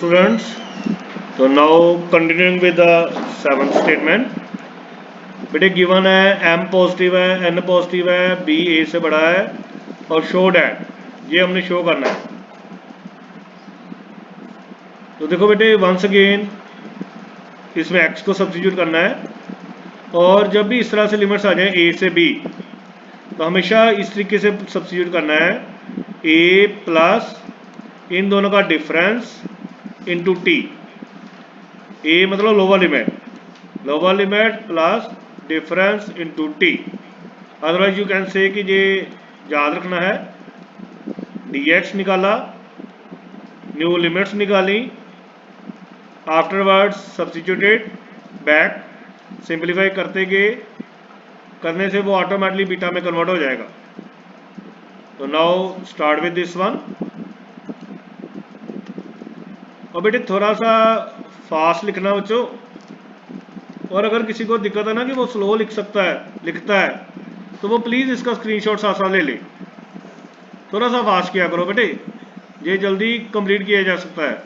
students. So now continuing with the seventh statement. बेटे given है m positive है, n positive है, b a से बड़ा है और शो डैट ये हमने शो करना है। तो देखो बेटे वंस अगेन इसमें x को सब्स्टिट्यूट करना है और जब भी इस तरह से लिमिट्स आ जाए a से b तो हमेशा इस तरीके से सब्स्टिट्यूट करना है a प्लस इन दोनों का डिफरेंस इंटू टी। a मतलब lower limit plus difference into T. Otherwise you can say कि ये याद रखना है dx निकाला, न्यू लिमिट्स निकाली, आफ्टरवर्ड्स सब्स्टिट्यूटेड बैक, सिंप्लीफाई करने से वो ऑटोमेटिकली बीटा में कन्वर्ट हो जाएगा। तो now start with this one. और बेटे थोड़ा सा फास्ट लिखना बच्चों, और अगर किसी को दिक्कत है ना कि वो स्लो लिखता है तो वो प्लीज़ इसका स्क्रीनशॉट साथ साथ ले ले। थोड़ा सा फास्ट किया करो बेटे, ये जल्दी कंप्लीट किया जा सकता है।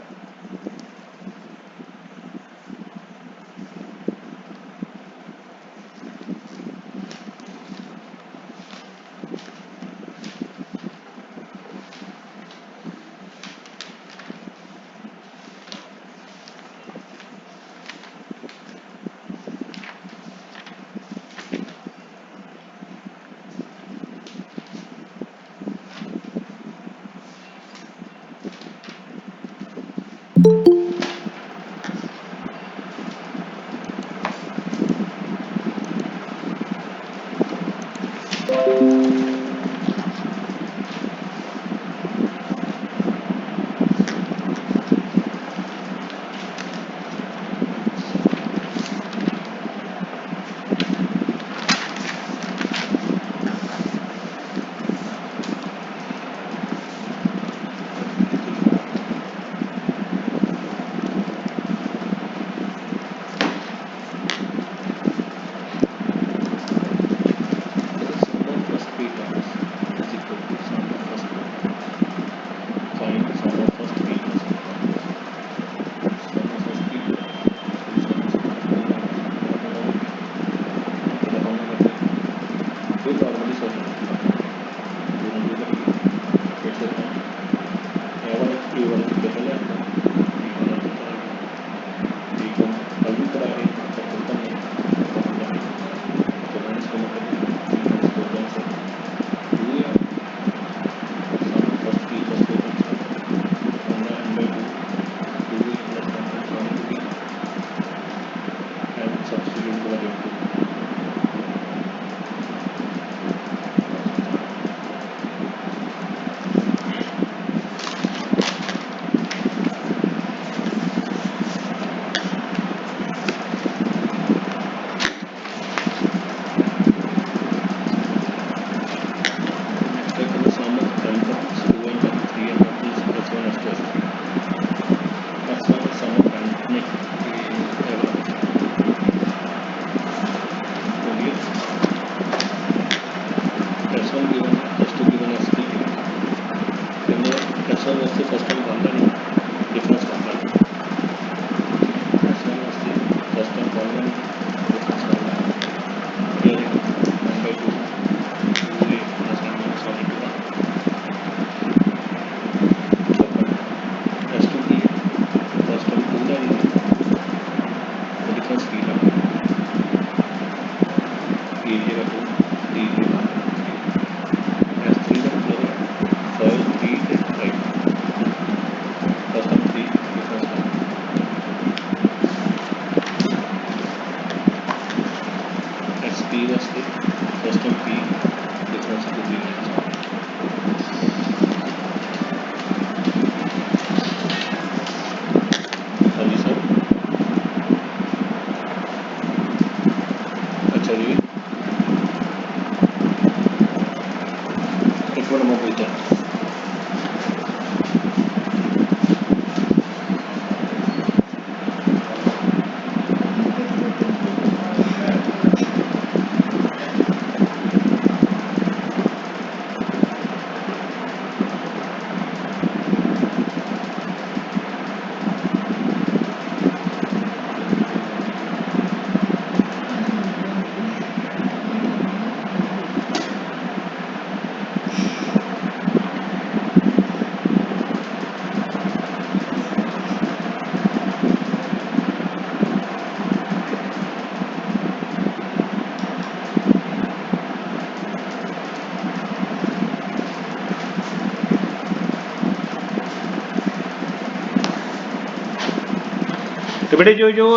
तो बेटे जो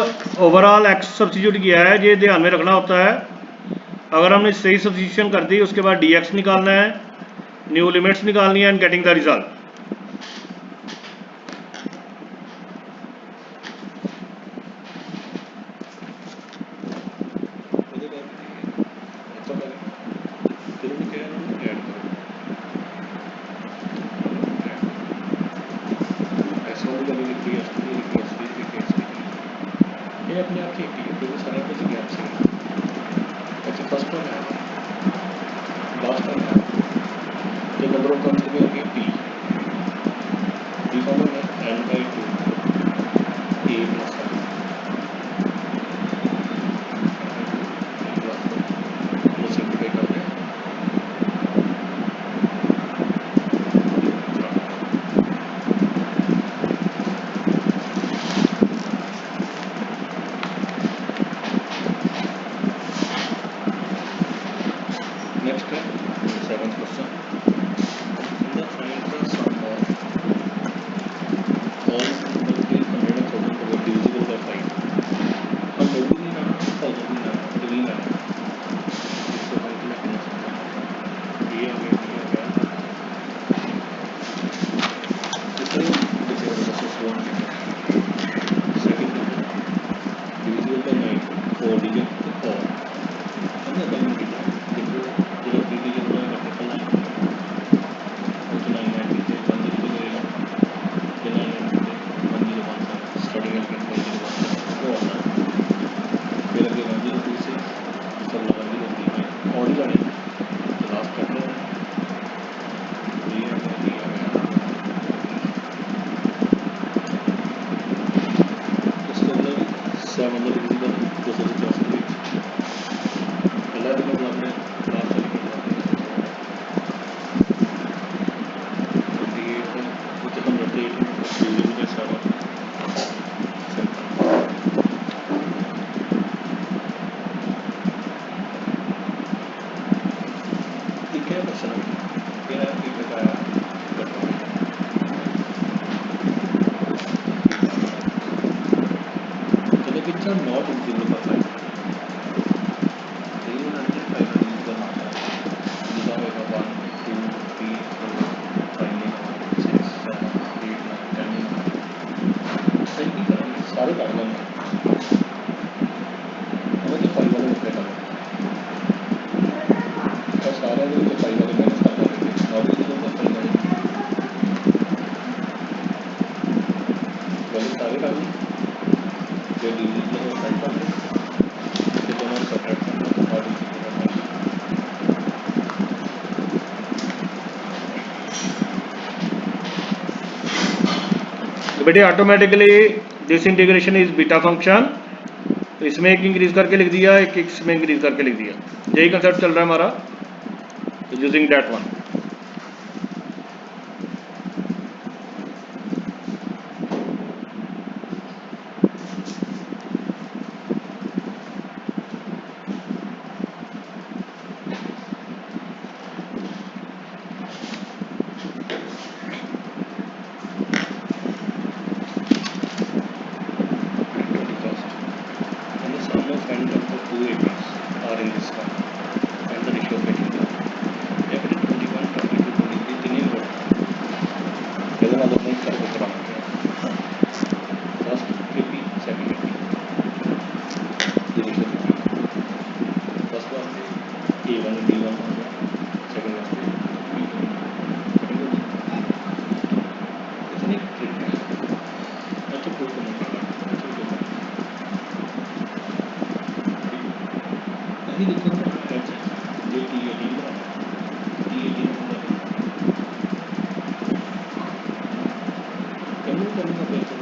ओवरऑल एक्स सब्स्टिट्यूट किया है ये ध्यान में रखना होता है। अगर हमने सही सब्स्टिट्यूशन कर दी उसके बाद डी एक्स निकालना है, न्यू लिमिट्स निकालनी है एंड गेटिंग द रिजल्ट। अपने आप ठीक है क्योंकि सारा कुछ गैप से अच्छा फर्स्ट वन है लास्ट वन है the number of terms will be p the formula है n by 2 a plus 1 वो सिंप्लीफाई करते हैं नेक्स्ट है 7th question in the find the sum of all number के 114 को divisible by 5 हम लोग भी ना 1000 भी ना डिवीजन ना इसको हम क्या करना सकते हैं ये आ गया इसमें divisible by 1 second divisible by 9 4 digit और हमने कल में किया देखो जो 3 डिजिट का मल्टीपल है तो 9 9 के 1 डिजिट लगेगा ये 9 9 के 1 0 1 स्टार्टिंग में 1 0 1 वो आता है फिर अगले 1 0 2 से सब 1 0 3 में और ही जाने तो लास्ट करते हैं ये आ गया इसको मतलब 7 मतलब डिविजिबल 284 ਵਿੱਚ पहला भी मतलब आपने लास्ट वाली में बात नहीं with 108 divisible by 7 simple ठीक है क्वेश्चन क्या है ये बताया चलो कितना नॉट डिविजिबल by 5 3 100 5 डिविजिबल ना है जिसका होगा 1 2 3 4 5 6 7 8 9 10 सही करेंगे सारे कर लेंगे हमें तो 5 वाले रिप्लाई कर लेंगे और सारे जो 5 वाले माइनस कर देंगे नॉट डिविजिबल by 5 वाले वैल्यू सारे कर लें जो डिविजिबल है 5 कर लें फिर दोनों सेपरेट करना तो नॉट डिविजिबल by 5 तो बेटे automatically this integration is beta function, तो इसमें एक इंक्रीज करके लिख दिया, एक इसमें इंक्रीज करके लिख दिया, यही कंसेप्ट चल रहा है हमारा using that one. and the sum of n terms of 2 APs are in this one and the ratio of getting them every 21 22 23 तीन हो पहले वाला नहीं करके कराएंगे फर्स्ट AP सेकंड AP ये रेशियो फर्स्ट वास्ते A1 D1 हो गया सेकंड वास्ते B2 इतनी ट्रिक है अच्छा प्रूव करने के बाद अभी देखो ना कैसे ये T18 बनाना T18 कैमरे करने का पैसा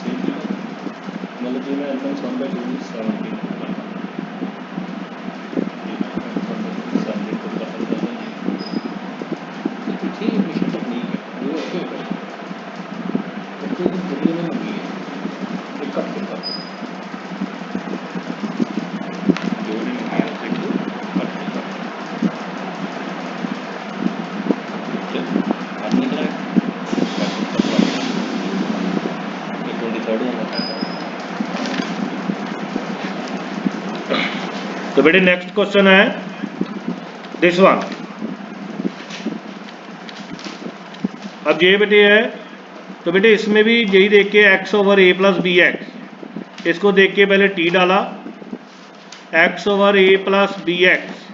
सेम ही मतलब जो मैं एल्बम 1/2 17 पीछे इक्वेशन टेक्निक है वो ऐसे होता है उसको वीडियो में लगी है एक कट करता है जो भी लगी है उसको कट करता है चल अब निकला है तो बेटे नेक्स्ट क्वेश्चन है दिस वन। अब ये बेटे है, तो बेटे इसमें भी यही देख के x over a plus b x, इसको देख के पहले t डाला, x over a plus b x,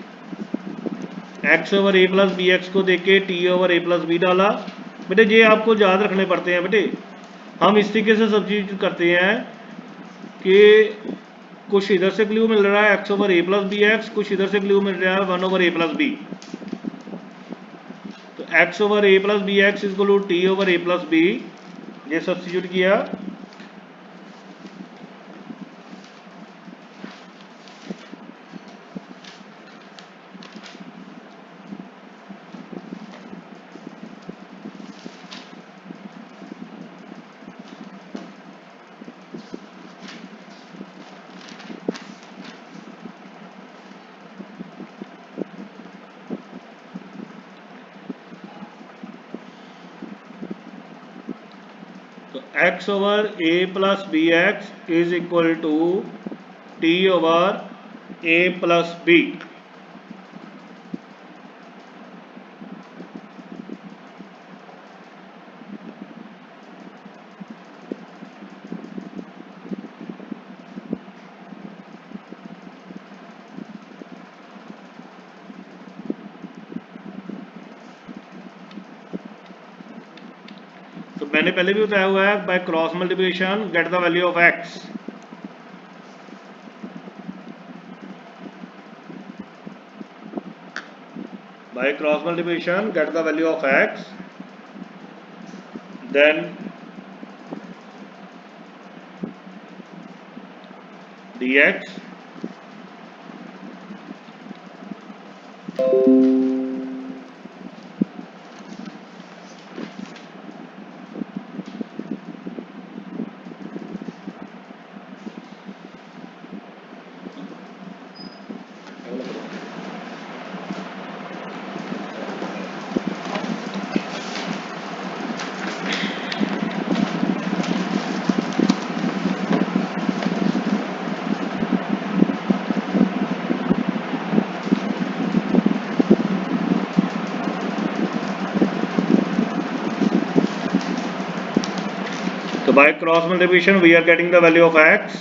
x over a plus b x को देख के t over a plus b डाला। बेटे ये आपको याद रखने पड़ते हैं बेटे। हम इस तरीके से सब्स्टिट्यूट करते हैं कि कुछ इधर से क्ल्यू मिल रहा है x over a plus b x, कुछ इधर से क्ल्यू मिल रहा है 1 ओवर a प्लस बी। तो x over a plus b x is equal to t over a plus b, ये सब्स्टिट्यूट किया। तो x over a plus b x is equal to t over a plus b. तो मैंने पहले भी बताया हुआ है, by cross multiplication get the value of x। By cross multiplication get the value of x, then dx So by cross multiplication we are getting the value of x.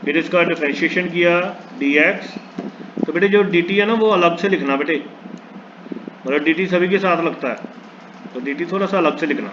फिर इसका differentiation किया dx। तो बेटे जो dt है ना वो अलग से लिखना बेटे, मतलब dt सभी के साथ लगता है, तो dt थोड़ा सा अलग से लिखना।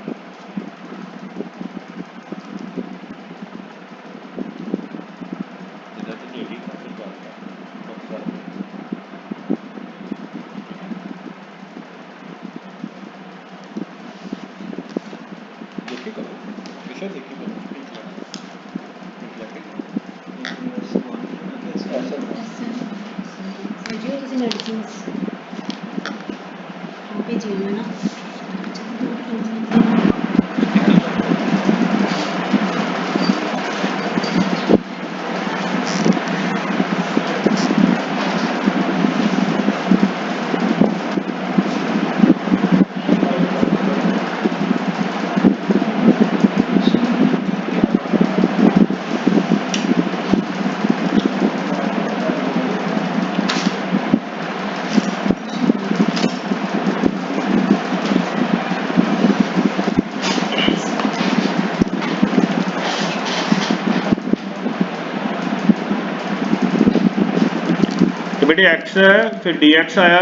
तो बेटे x है, फिर dx आया,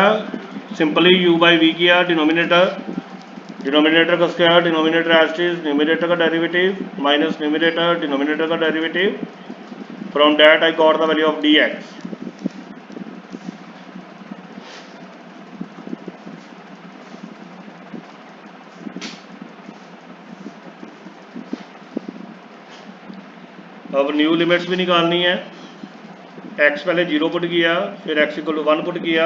सिंपली u बाई वी किया, डिनोमिनेटर का square, denominator as is, numerator का डेरिवेटिव माइनस न्यूमरेटर डिनोमिनेटर का derivative, from that I got the value of dx। अब न्यू लिमिट्स भी निकालनी है। x पहले 0 पुट किया, फिर x इक्वल टू 1 पुट किया,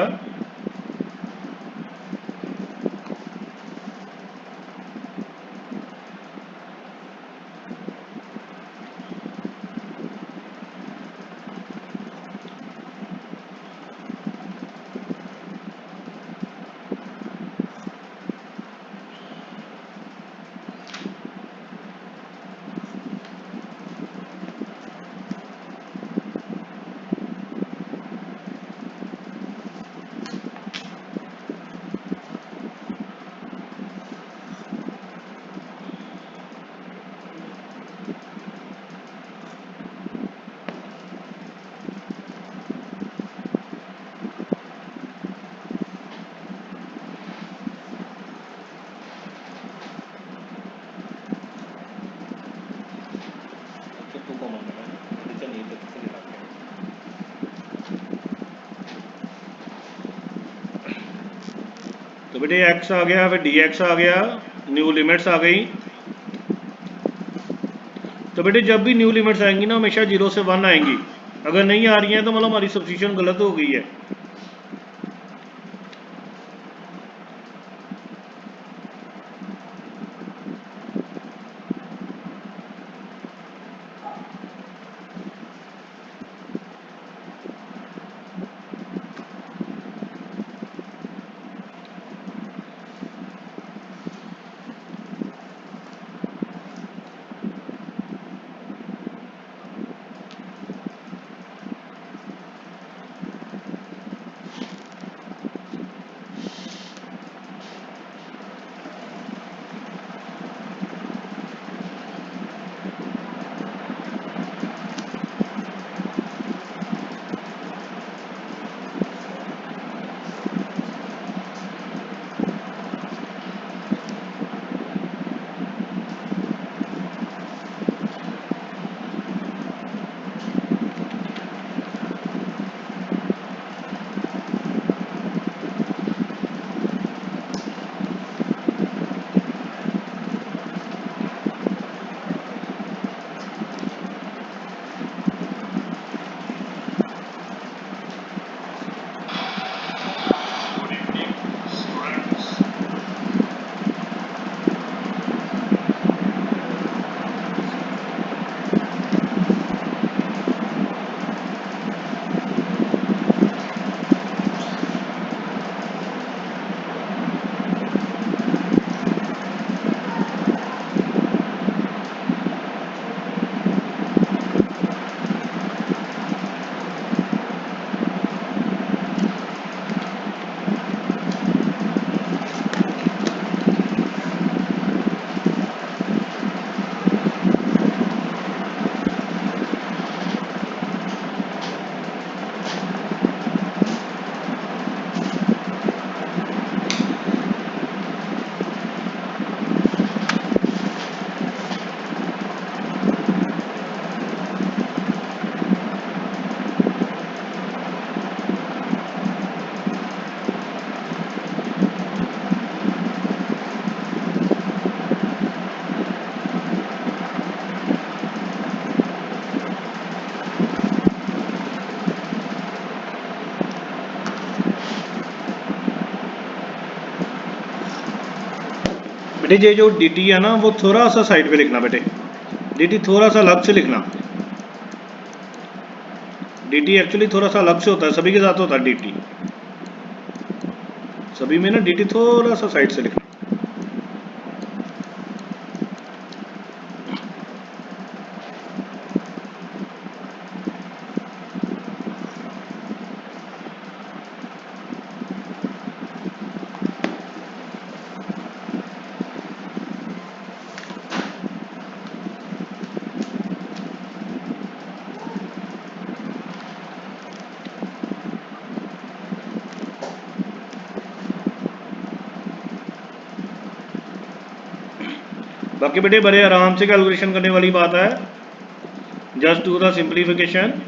तो बेटे x आ गया, फिर dx आ गया, न्यू लिमिट्स आ गई। तो बेटे जब भी न्यू लिमिट्स आएंगी ना हमेशा 0 से 1 आएंगी। अगर नहीं आ रही हैं तो मतलब हमारी सब्स्टिट्यूशन गलत हो गई है। बेटे ये जो डी टी है ना वो थोड़ा सा साइड पे लिखना बेटे, डी टी थोड़ा सा अलग से लिखना। डी टी एक्चुअली थोड़ा सा अलग से होता है, सभी के साथ होता है डी टी, सभी में ना डी टी थोड़ा सा साइड से लिखना। बाकी बेटे बड़े आराम से कैलकुलेशन करने वाली बात है, just do the simplification.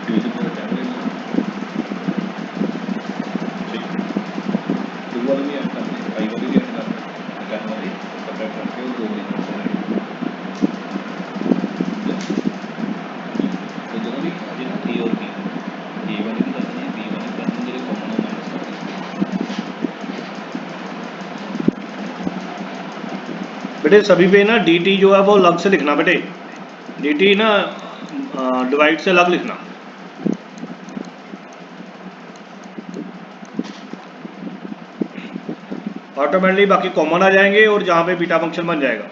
Division में कैमरे में ठीक 2 वाले भी ऐड करते हैं 5 वाले भी ऐड करते हैं 10 वाले सेपरेट करके और 2 वाले तो दोनों भी अभी ना ए और बी ए वाले भी करने हैं बी वाले भी करने हैं जो कॉमन है माइनस करते हैं बेटे सभी पे ना डी टी जो है वो अलग से लिखना बेटे, डी टी ना डिवाइड से अलग लिखना। ऑटोमेटिकली बाकी कॉमन आ जाएंगे और जहाँ पे बीटा फंक्शन बन जाएगा।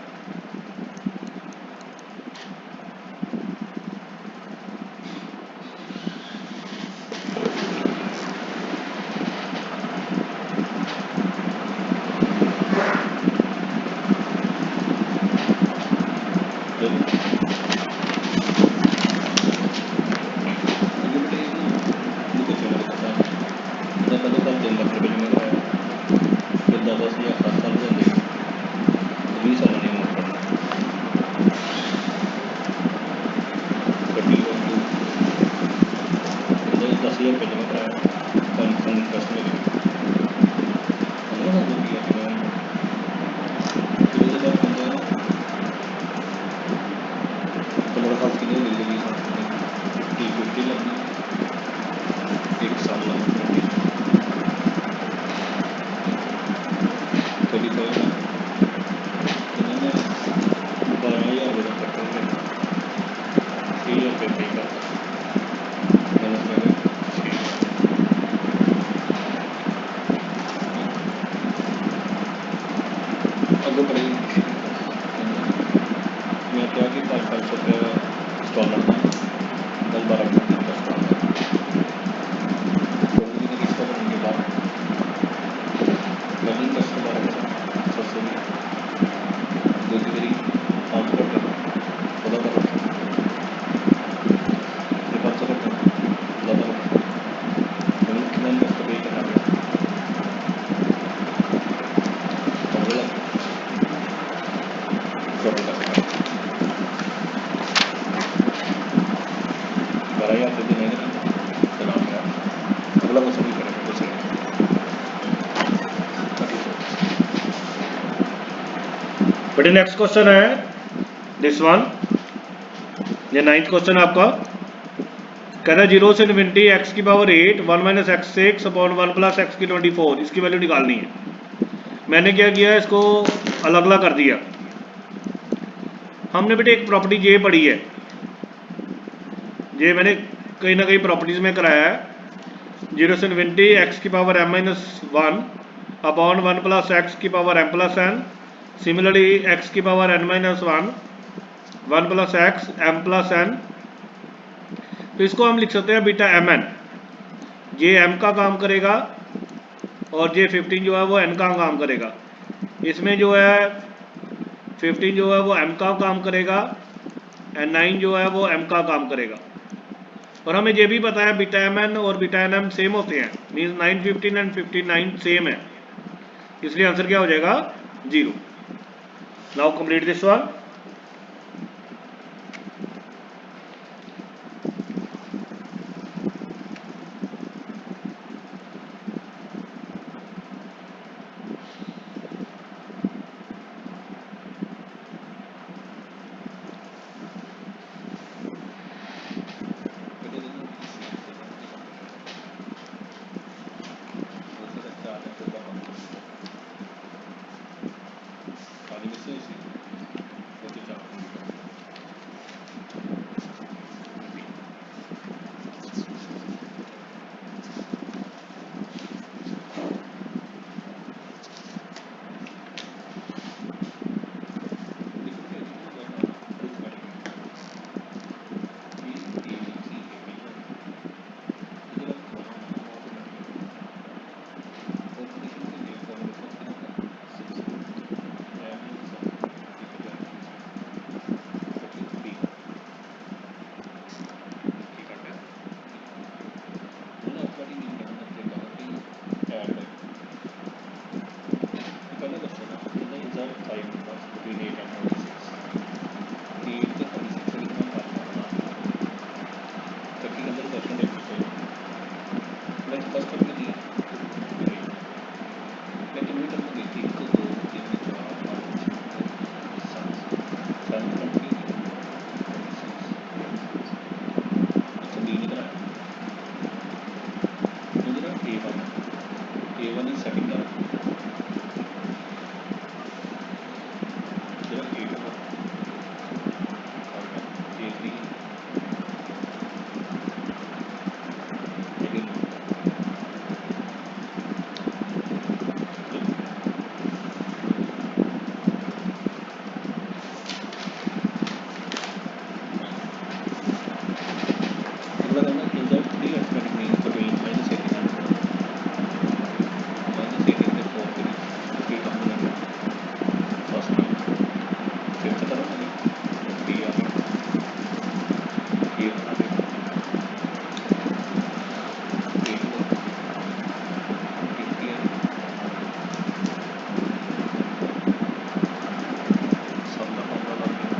बेटे नेक्स्ट क्वेश्चन है दिस वन, ये 9th क्वेश्चन आपका। कहता है 0 से इन्फिनिटी एक्स की power 8 1 minus x 6 upon 1 plus X की 24 इसकी वैल्यू निकालनी है। मैंने क्या किया, इसको अलग अलग कर दिया। हमने बेटे एक प्रॉपर्टी ये पढ़ी है, ये मैंने कहीं ना कहीं प्रॉपर्टीज में कराया है। 0 से इन्फिनिटी एक्स की power m minus 1 upon 1 plus X की power m plus n, similarly X की power n minus 1 plus X m plus n। तो इसको हम लिख सकते हैं बीटा एम एन, ये m का काम करेगा और ये 15 जो है वो n का काम करेगा। इसमें जो है 15 जो है वो m का काम करेगा एंड 9 जो है वो m का काम करेगा। और हमें ये भी पता है बीटा एम एन और बीटा एन एम सेम होते हैं, मीन्स 9 15 एंड 59 सेम है, इसलिए आंसर क्या हो जाएगा 0। Now complete this one. First cut में दिया मैं कितनी कट में गई 1 2 3 4 5 6 7 कट की अच्छा बी निकला मुझे ना A1 is second term A2 A3 again अगला करना insert 3 arithmetic means between -18 and -18 से 4 के बीच 3 कंपोनेंट फर्स्ट में फिफ्थ तरफ में 3 आ गया ये बना दे 8 को 50 सब का फॉर्मूला लग गया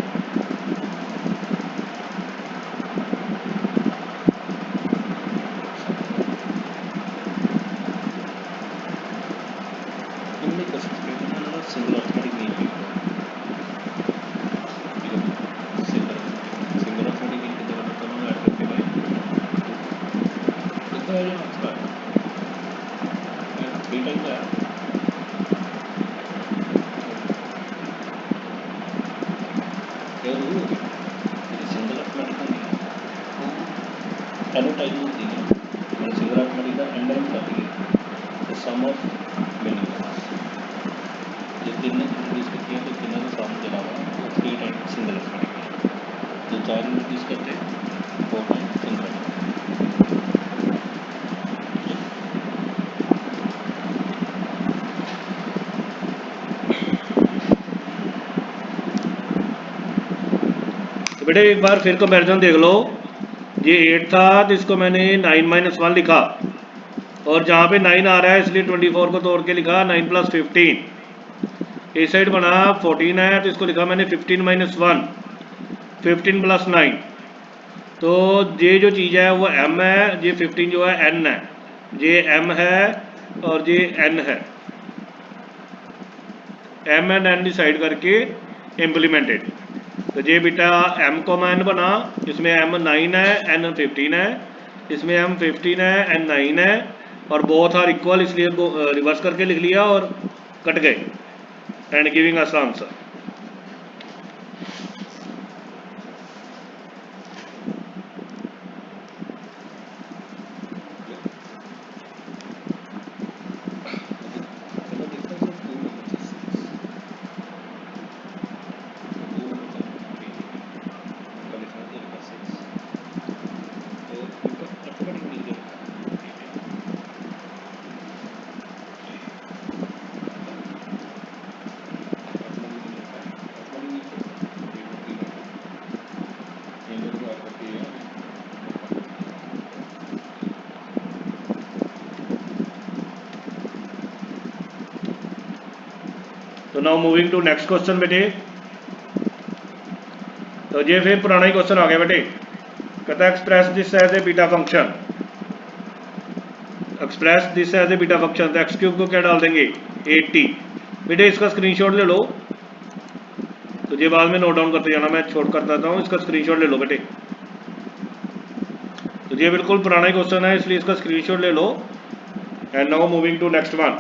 इनमें क्लासिफिकेशन है ना सिंगल अर्थमेटिक मीन भी सिंगल अर्थमेटिक मीन की जगह पर दोनों ऐड करके भाई कितना है ये आंसर है 3 टाइम है क्या रूल होगी सिंगल अर्थमेटिक नहीं है एनो टाइप होती है मैंने सिंगल अर्थमेटिक का एंड टाइम कर दिया द सम ऑफ मेनी जब तीन ने इंट्रोड्यूस किया तो तीनों का सम के अलावा वो 3 टाइम सिंगल अर्थमेटिक है जो 4 इंट्रोड्यूस करते 4 टाइम सिंगल तो बेटे एक बार फिर कंपैरिजन देख लो, ये 8 था तो इसको मैंने 9 - 1 लिखा और जहाँ पे 9 आ रहा है इसलिए 24 को तोड़ के लिखा 9 + 15। इस साइड बना 14 है तो इसको लिखा मैंने 15 - 1 15 + 9। तो ये जो चीज़ है वो m है, ये 15 जो है n है, ये m है और ये n है, m एंड n डिसाइड करके इम्प्लीमेंटेड। तो ये बेटा m को n बना, इसमें m 9 है n 15 है, इसमें m 15 है n 9 है और बोथ आर इक्वल इसलिए रिवर्स करके लिख लिया और कट गए एंड गिविंग अस आंसर। तो now moving to next question बेटे। तो ये फिर पुराना ही क्वेश्चन आ गया बेटे, कहता है express this as a beta function, express this as a beta function. तो एक्स क्यूब को क्या डाल देंगे 80। बेटे इसका स्क्रीनशॉट ले लो, तो ये बाद में नोट डाउन करते जाना, मैं छोड़ कर देता हूँ, इसका स्क्रीनशॉट ले लो बेटे। तो ये बिल्कुल पुराना ही क्वेश्चन है इसलिए इसका स्क्रीनशॉट ले लो। And now moving to next one.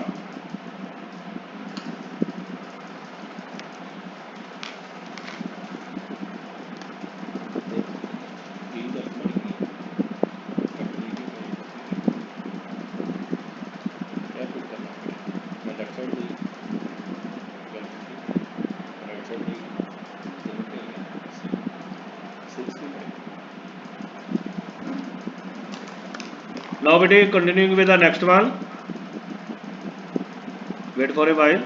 Now बेटे continuing with the next one, wait for a while।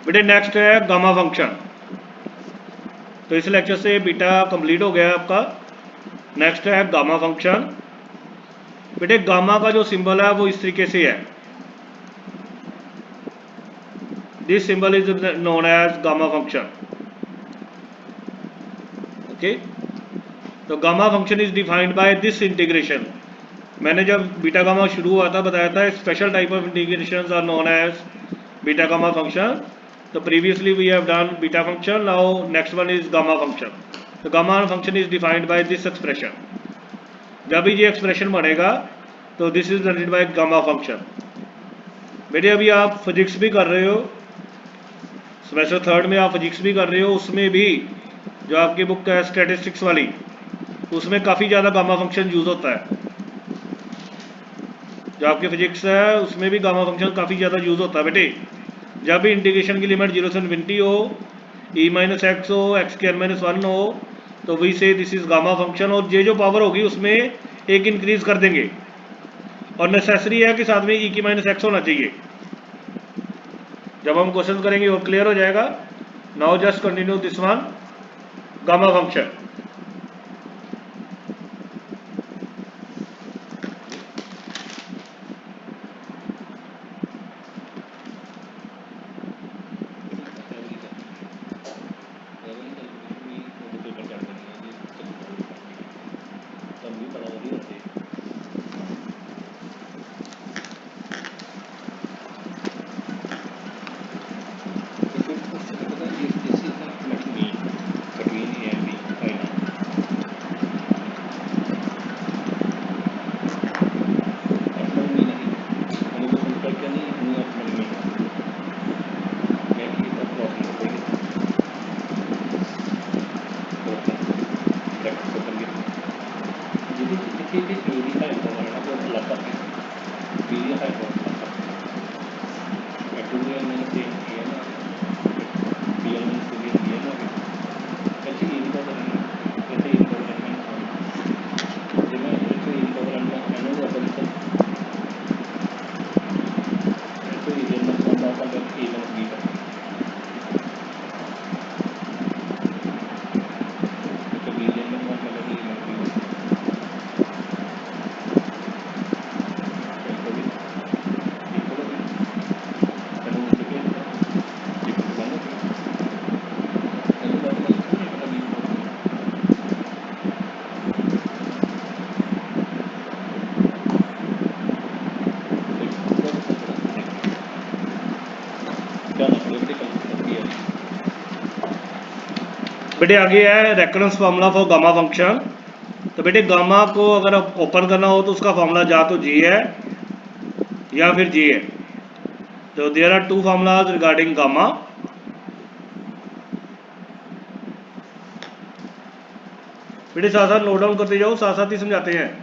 बेटे नेक्स्ट है गामा फंक्शन। तो इस लेक्चर से बीटा कंप्लीट हो गया आपका। नेक्स्ट है गामा फंक्शन। बेटे गामा का जो सिंबल है वो इस तरीके से है, this symbol is known as gamma function. Okay, तो gamma function is defined by this integration. मैंने जब बीटा गामा शुरू हुआ था बताया था special type of integrations are known as beta gamma function. तो previously we have done beta function, now next one is gamma function. तो gamma function is defined by this expression. जब भी ये एक्सप्रेशन बनेगा तो this is defined by gamma function. बेटे अभी आप फिजिक्स भी कर रहे हो, सेमेस्टर थर्ड में आप फिजिक्स भी कर रहे हो, उसमें भी जो आपकी बुक है स्टैटिस्टिक्स वाली, उसमें काफ़ी ज़्यादा गामा फंक्शन यूज़ होता है। जो आपकी फिजिक्स है उसमें भी गामा फंक्शन काफ़ी ज़्यादा यूज़ होता है बेटे। जब भी इंटीग्रेशन की लिमिट 0 से इनफिनिटी हो, e माइनस एक्स हो, एक्स के n-1 हो, तो वी से दिस इज गामा फंक्शन। और ये जो पावर होगी उसमें एक इंक्रीज कर देंगे, और नेसेसरी है कि साथ में e की माइनस एक्स होना चाहिए। जब हम क्वेश्चन करेंगे वो क्लियर हो जाएगा। Now just continue this one gamma function. बेटे आगे है reference formula for gamma function. तो बेटे गामा को अगर ओपन करना हो तो उसका फार्मूला या तो जी है या फिर जी है। तो there are two formulas regarding gamma. बेटे साथ साथ नोट डाउन करते जाओ, साथ साथ ही समझाते हैं।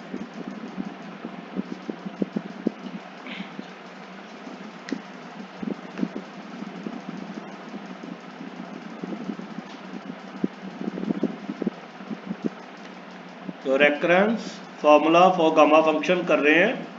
तो reference formula for gamma function कर रहे हैं।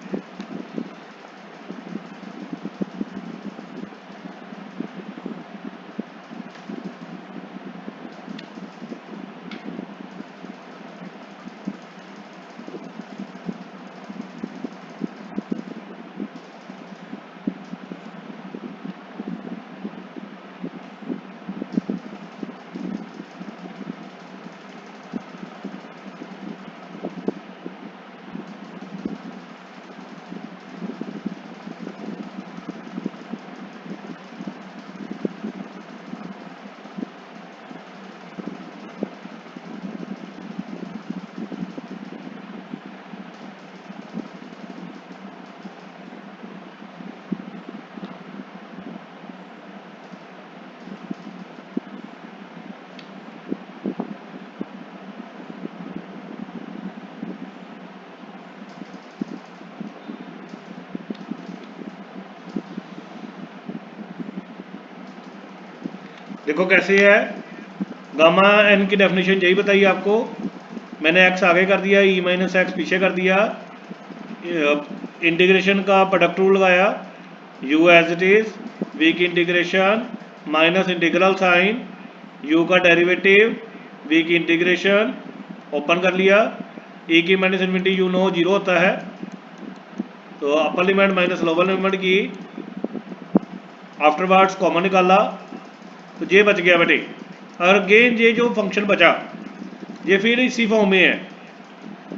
देखो कैसे है, गामा एन की डेफिनेशन यही बताइए आपको। मैंने एक्स आगे कर दिया, ई माइनस एक्स पीछे कर दिया, इंटीग्रेशन का प्रोडक्ट रूल लगाया, U as it is V की integration minus integral sign, U का डेरिवेटिव v की इंटीग्रेशन ओपन कर लिया, e की माइनस इन्फिनिटी यू नो 0 होता है, तो upper limit minus lower limit की आफ्टरवर्ड्स कॉमन निकाला, तो ये बच गया बेटे। और अगेन ये जो फंक्शन बचा ये फिर इसी फॉर्म में है,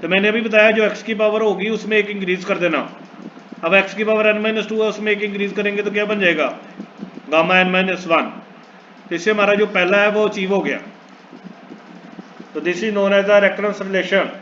तो मैंने अभी बताया जो x की पावर होगी उसमें एक इंक्रीज कर देना। अब x की पावर n-2 है, उसमें एक इंक्रीज करेंगे तो क्या बन जाएगा, गामा n-1। तो इससे हमारा जो पहला है वो अचीव हो गया। तो this is known as the recurrence relation.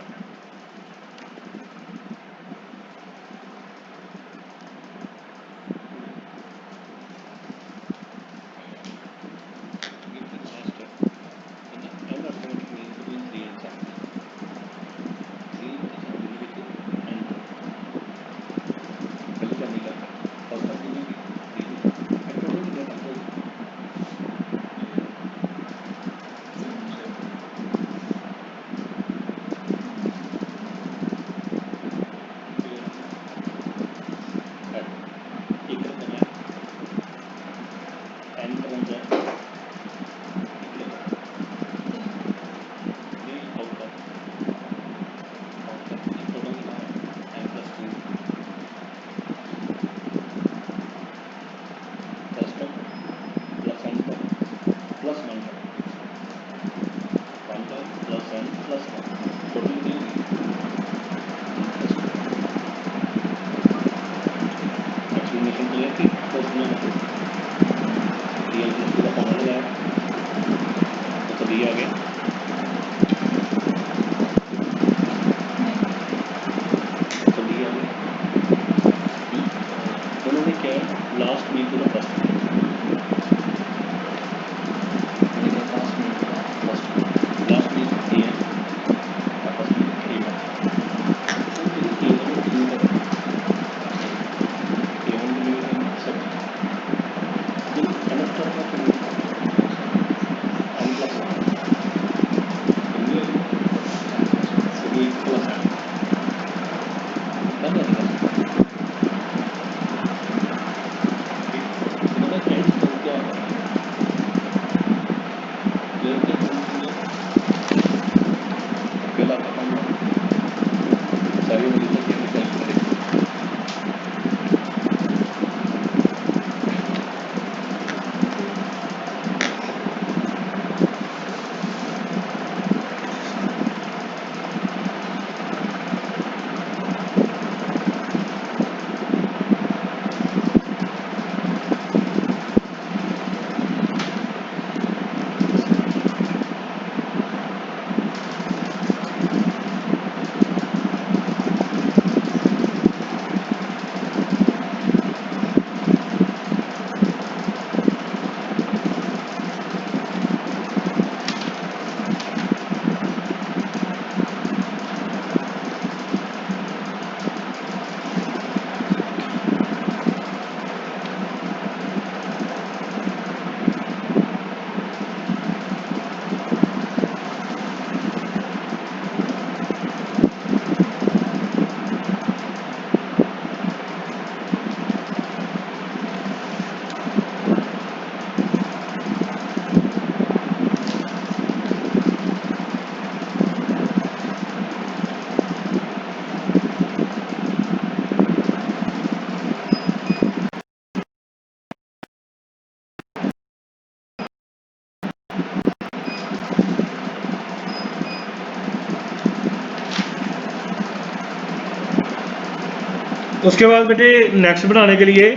उसके बाद बेटे नेक्स्ट बनाने के लिए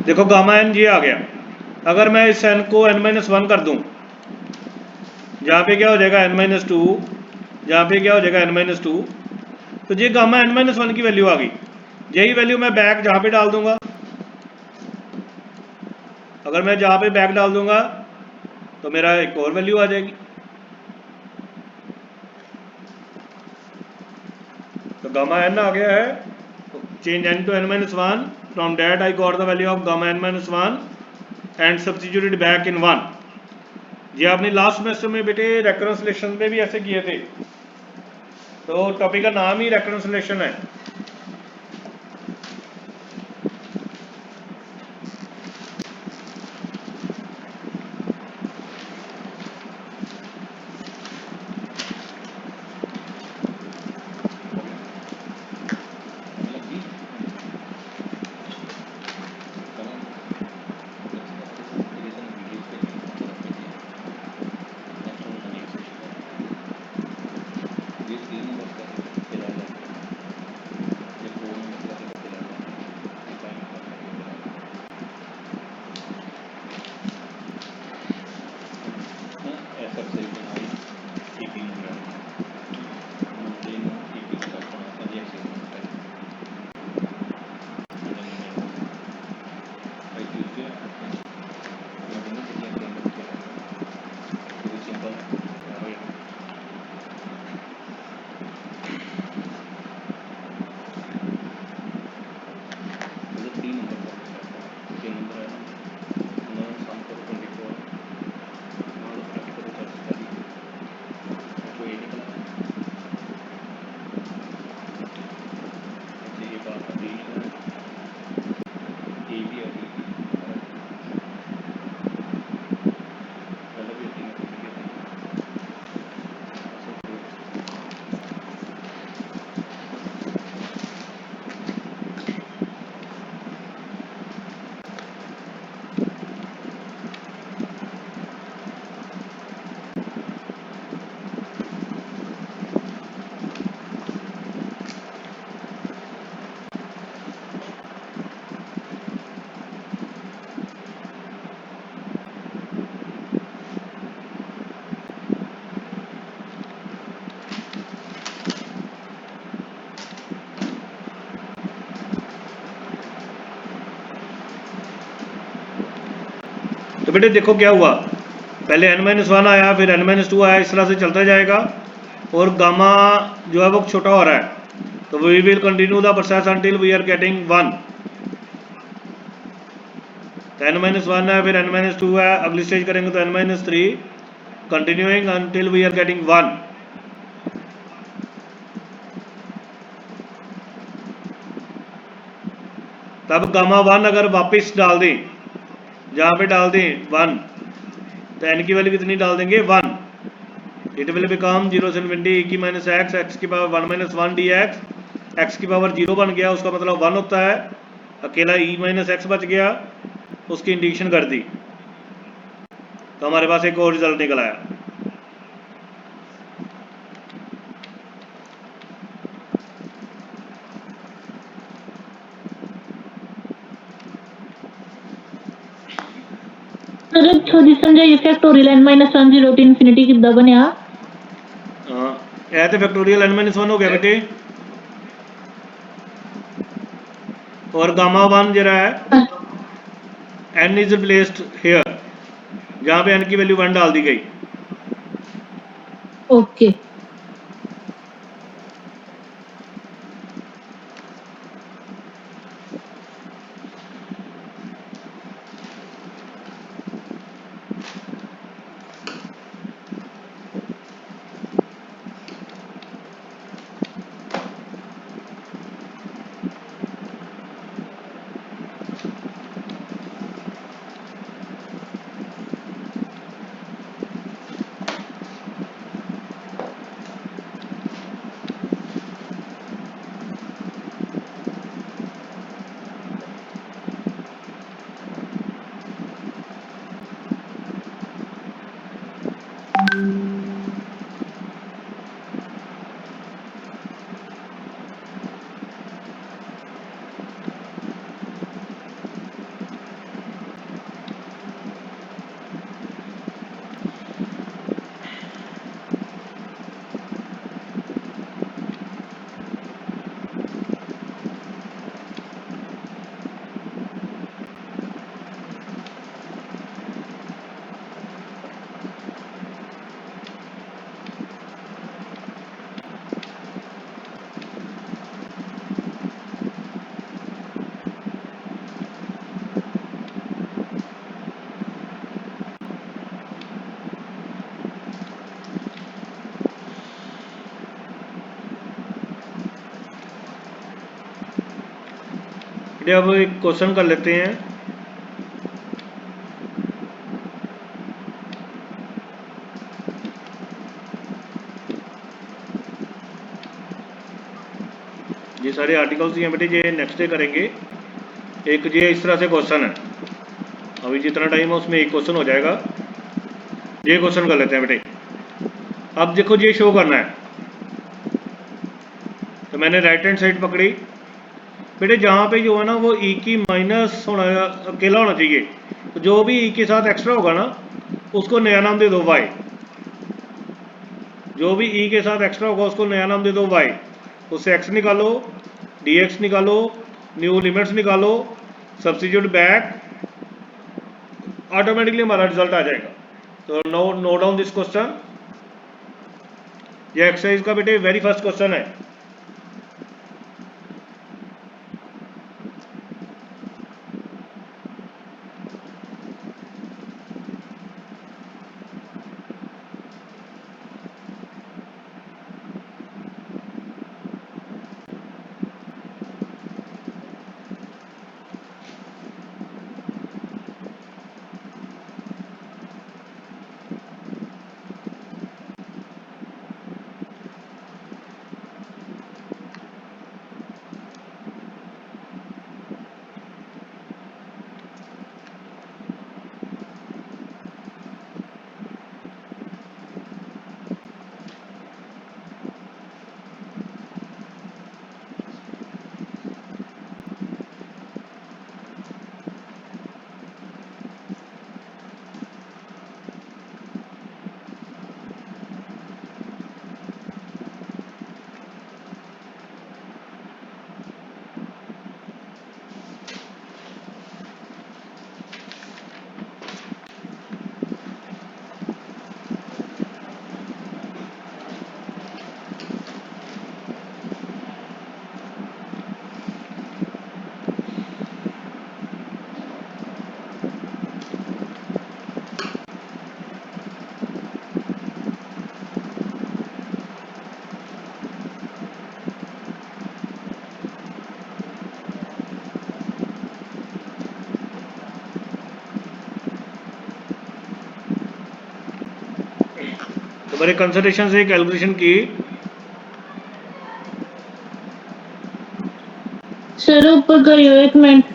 देखो गामा एन ये आ गया, अगर मैं इस एन को n-1 कर दूं, जहाँ पे क्या हो जाएगा n-2, जहाँ पे क्या हो जाएगा n-2, तो ये गामा n-1 की वैल्यू आ गई। यही वैल्यू मैं बैक जहाँ पे डाल दूंगा, अगर मैं जहाँ पे बैक डाल दूंगा तो मेरा एक और वैल्यू आ जाएगी। तो गामा एन आ गया है, change n to n-1, from that I got the value of gamma n-1 and substituted back in 1। ये आपने लास्ट सेमेस्टर में बेटे रेकरेंस रिलेशन में भी ऐसे किए थे, तो टॉपिक का नाम ही रेकरेंस रिलेशन है। तो बेटे देखो क्या हुआ, पहले n-1 आया, फिर n-2 आया, इस तरह से चलता जाएगा और गामा जो है वो छोटा हो रहा है। तो we will continue the process until we are getting 1। n-1 है, फिर n-2 है, अगली स्टेज करेंगे तो n-3, continuing until we are getting 1। तब गामा 1 अगर वापस डाल दें, जहाँ पे डाल दें 1, तो n की वैल्यू कितनी डाल देंगे 1। इट विल बिकम 0 से इन्फिनिटी e की माइनस एक्स, एक्स की power 1 minus 1 D x, x की पावर 0 बन गया, उसका मतलब 1 होता है, अकेला e माइनस एक्स बच गया, उसकी इंडिकेशन कर दी, तो हमारे पास एक और रिजल्ट निकल आया। थोड़ी समझाइए फैक्टोरियल n-1 0 to infinity कितना बनया? तो फैक्टोरियल n-1 हो गया बेटे, और गामा 1 जरा है n इज प्लेस्ड हेयर, जहाँ पे n की वैल्यू 1 डाल दी गई। ओके। अब एक क्वेश्चन कर लेते हैं। ये सारे आर्टिकल्स हैं बेटे, ये नेक्स्ट डे करेंगे। एक ये इस तरह से क्वेश्चन है, अभी जितना टाइम है उसमें एक क्वेश्चन हो जाएगा। ये क्वेश्चन कर लेते हैं बेटे। अब देखो ये शो करना है, तो मैंने राइट हैंड साइड पकड़ी बेटे, जहाँ पे जो है ना वो e की माइनस होना अकेला होना चाहिए, तो जो भी e के साथ एक्स्ट्रा होगा ना उसको नया नाम दे दो y। जो भी e के साथ एक्स्ट्रा होगा उसको नया नाम दे दो y। उससे x निकालो, dx निकालो, न्यू लिमिट्स निकालो, सब्स्टिट्यूट बैक, ऑटोमेटिकली हमारा रिजल्ट आ जाएगा। तो नो डाउन दिस क्वेश्चन। ये एक्सरसाइज का बेटे वेरी फर्स्ट क्वेश्चन है। तो बड़े कंसंट्रेशन से कैलकुलेशन की। सर ऊपर करियो 1 मिनट।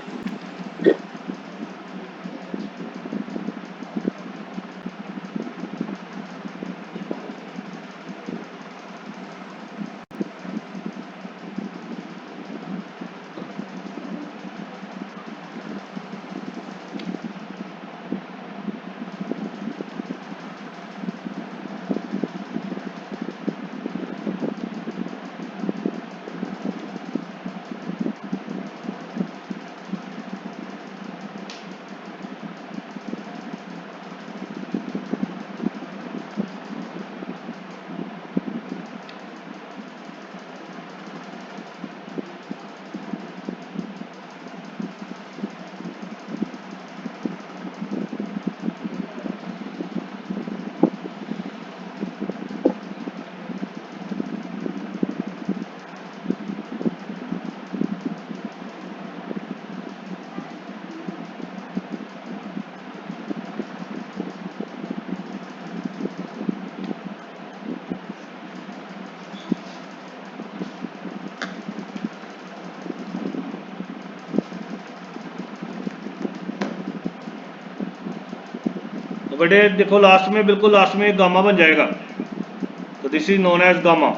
तो बेटे देखो लास्ट में, बिल्कुल लास्ट में गामा बन जाएगा, तो this is known as gamma.